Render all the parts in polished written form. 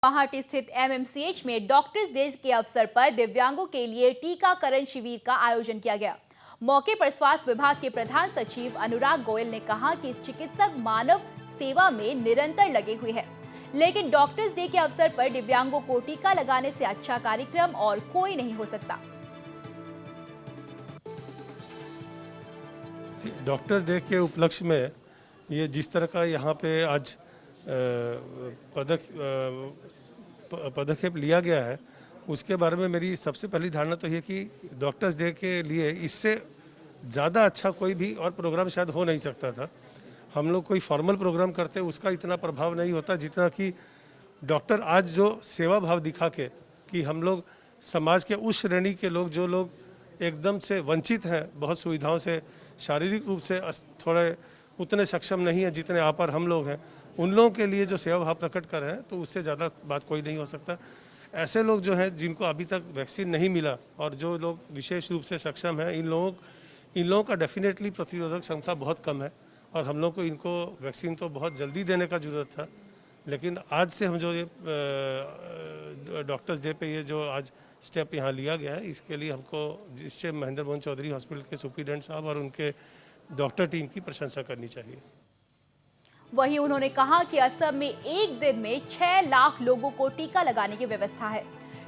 गुवाहाटी स्थित एमएमसीएच में doctors day के अवसर पर दिव्यांगों के लिए टीकाकरण शिविर का आयोजन किया गया। मौके पर स्वास्थ्य विभाग के प्रधान सचिव अनुराग गोयल ने कहा कि चिकित्सक मानव सेवा में निरंतर लगे हुए हैं, लेकिन डॉक्टर्स डे के अवसर पर दिव्यांगों को टीका लगाने से अच्छा कार्यक्रम और कोई नहीं हो सकता। डॉक्टर डे के उपलक्ष्य में ये जिस तरह का यहाँ पे आज पदक्षेप लिया गया है, उसके बारे में मेरी सबसे पहली धारणा तो ये कि डॉक्टर्स डे के लिए इससे ज़्यादा अच्छा कोई भी और प्रोग्राम शायद हो नहीं सकता था। हम लोग कोई फॉर्मल प्रोग्राम करते उसका इतना प्रभाव नहीं होता जितना कि डॉक्टर आज जो सेवा भाव दिखा के कि हम लोग समाज के उस श्रेणी के लोग जो लोग एकदम से वंचित हैं, बहुत सुविधाओं से, शारीरिक रूप से थोड़े उतने सक्षम नहीं है जितने आप और हम लोग हैं, उन लोगों के लिए जो सेवा भाव प्रकट कर रहे हैं, तो उससे ज़्यादा बात कोई नहीं हो सकता। ऐसे लोग जो हैं जिनको अभी तक वैक्सीन नहीं मिला और जो लोग विशेष रूप से सक्षम हैं, इन लोगों का डेफिनेटली प्रतिरोधक क्षमता बहुत कम है और हम लोग को इनको वैक्सीन तो बहुत जल्दी देने का ज़रूरत था। लेकिन आज से हम जो ये डॉक्टर्स डे पे ये जो आज स्टेप यहाँ लिया गया है, इसके लिए हमको जिससे महेंद्र मोहन चौधरी हॉस्पिटल के सुप्रीडेंट साहब और उनके डॉक्टर टीम की प्रशंसा करनी चाहिए। वहीं उन्होंने कहा कि असम में एक दिन में 6 लाख लोगों को टीका लगाने की व्यवस्था है।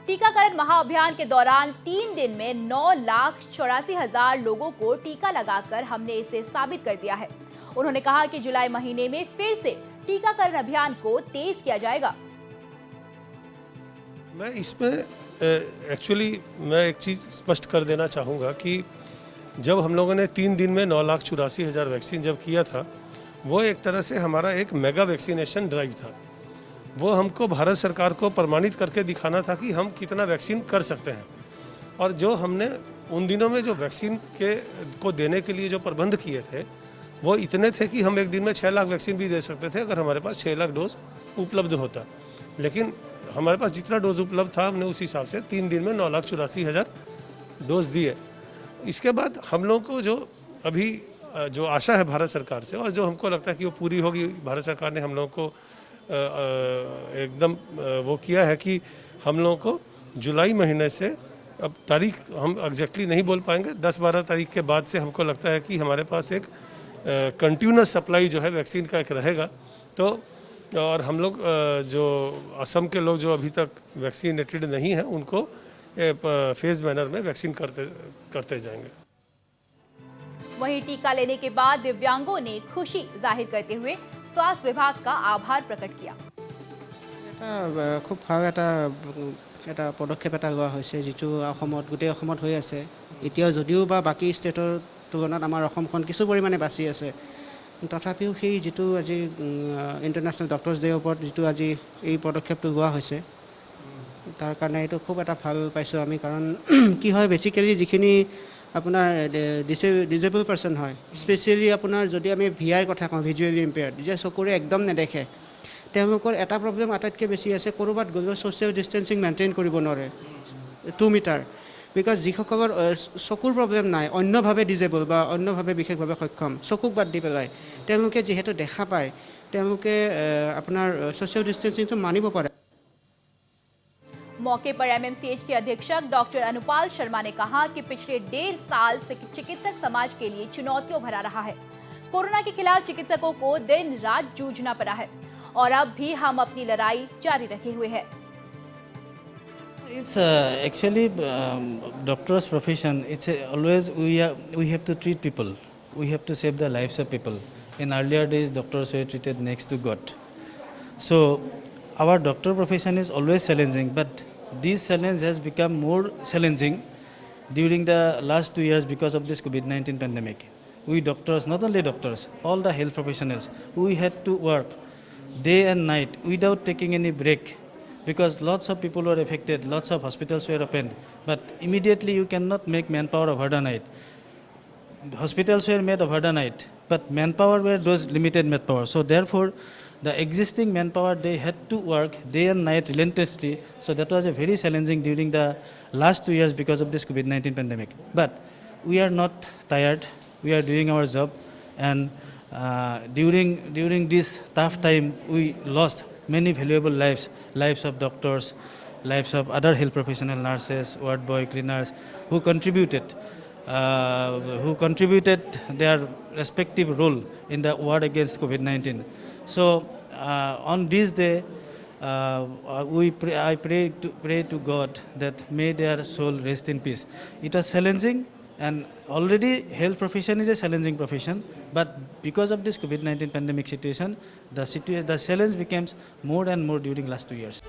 टीकाकरण महाअभियान के दौरान 3 दिन में 9,84,000 लोगों को टीका लगाकर हमने इसे साबित कर दिया है। उन्होंने कहा कि जुलाई महीने में फिर से टीकाकरण अभियान को तेज किया जाएगा। मैं इसमें एक्चुअली मैं एक चीज़ स्पष्ट कर देना चाहूँगा कि जब हम लोगों ने 3 दिन में 9,84,000 वैक्सीन जब किया था, वो एक तरह से हमारा एक मेगा वैक्सीनेशन ड्राइव था। वो हमको भारत सरकार को प्रमाणित करके दिखाना था कि हम कितना वैक्सीन कर सकते हैं। और जो हमने उन दिनों में जो वैक्सीन को देने के लिए जो प्रबंध किए थे, वो इतने थे कि हम एक दिन में 6 लाख वैक्सीन भी दे सकते थे अगर हमारे पास 6 लाख डोज उपलब्ध होता। लेकिन हमारे पास जितना डोज उपलब्ध था, हमने उस हिसाब से 3 दिन में 9,84,000 डोज दिए। इसके बाद हम लोगों को जो अभी जो आशा है भारत सरकार से और जो हमको लगता है कि वो पूरी होगी, भारत सरकार ने हम लोगों को एकदम वो किया है कि हम लोगों को जुलाई महीने से, अब तारीख हम एग्जैक्टली नहीं बोल पाएंगे, 10-12 तारीख के बाद से हमको लगता है कि हमारे पास एक कंटिन्यूस सप्लाई जो है वैक्सीन का एक रहेगा। तो और हम लोग जो असम के लोग जो अभी तक वैक्सीनेटेड नहीं हैं, उनको फेज मैनर में वैक्सीन करते जाएंगे। वहीं टीका लेने के बाद दिव्यांगों ने खुशी जाहिर करते हुए स्वास्थ्य विभाग का आभार प्रकट किया। खूब ভাল এটা পদক্ষেপ এটা লোৱা হৈছে, যিটো অসমত গোটেই অসমত হৈ আছে। এতিয়াও যদিও বা বাকি ষ্টেটৰ তুলনাত আমাৰ অসমখন কিছু পৰিমাণে বাচি আছে, তথাপিও সেই যিটো আজি ইণ্টাৰনেশ্যনেল ডক্টৰ্ছ ডেৰ ওপৰত যিটো আজি এই পদক্ষেপটো লোৱা হৈছে, তাৰ কাৰণে এইটো খুব এটা ভাল পাইছোঁ আমি। কাৰণ কি হয়, বেচিকেলি যিখিনি আপোনাৰ ডিজেবল পাৰ্চন হয়, স্পেচিয়েলি আপোনাৰ যদি আমি VI কথা কওঁ, ভিজুৱেলি ইম্পেয়াৰ্ড, যে চকুৰে একদম নেদেখে, তেওঁলোকৰ এটা প্ৰব্লেম আটাইতকৈ বেছি আছে, ক'ৰবাত গ'লেও ছ'চিয়েল ডিষ্টেঞ্চিং মেইনটেইন কৰিব নোৱাৰে 2 মিটাৰ। বিকজ যিসকলৰ চকুৰ প্ৰব্লেম নাই, অন্যভাৱে ডিজেবল বা অন্যভাৱে বিশেষভাৱে সক্ষম, চকুক বাদ দি পেলাই তেওঁলোকে যিহেতু দেখা পায়, তেওঁলোকে আপোনাৰ ছ'চিয়েল ডিষ্টেঞ্চিংটো মানিব পাৰে। मौके पर एमएमसीएच के अधीक्षक डॉक्टर अनुपाल शर्मा ने कहा कि पिछले 1.5 साल से चिकित्सक समाज के लिए चुनौतियों भरा रहा है। कोरोना के खिलाफ चिकित्सकों को दिन रात जूझना पड़ा है और अब भी हम अपनी लड़ाई जारी रखे हुए हैं। It's actually doctor's profession. It's always we have to treat people. We have to save the lives of people. In earlier days, doctors were treated next to God. So our doctor profession is always challenging, but this challenge has become more challenging during the last 2 years because of this COVID-19 pandemic. We doctors, not only doctors, all the health professionals, we had to work day and night without taking any break because lots of people were affected, lots of hospitals were opened, but immediately you cannot make manpower overnight. Hospitals were made overnight, but manpower were those limited manpower. So therefore, the existing manpower, they had to work day and night relentlessly. So that was a very challenging during the last 2 years because of this COVID-19 pandemic. But we are not tired. We are doing our job. And during this tough time, we lost many valuable lives, lives of doctors, lives of other health professional, nurses, ward boy, cleaners, who contributed their respective role in the war against COVID-19. So on this day, I pray to God that may their soul rest in peace. It was challenging, and already health profession is a challenging profession, but because of this COVID-19 pandemic situation, the challenge becomes more and more during last 2 years.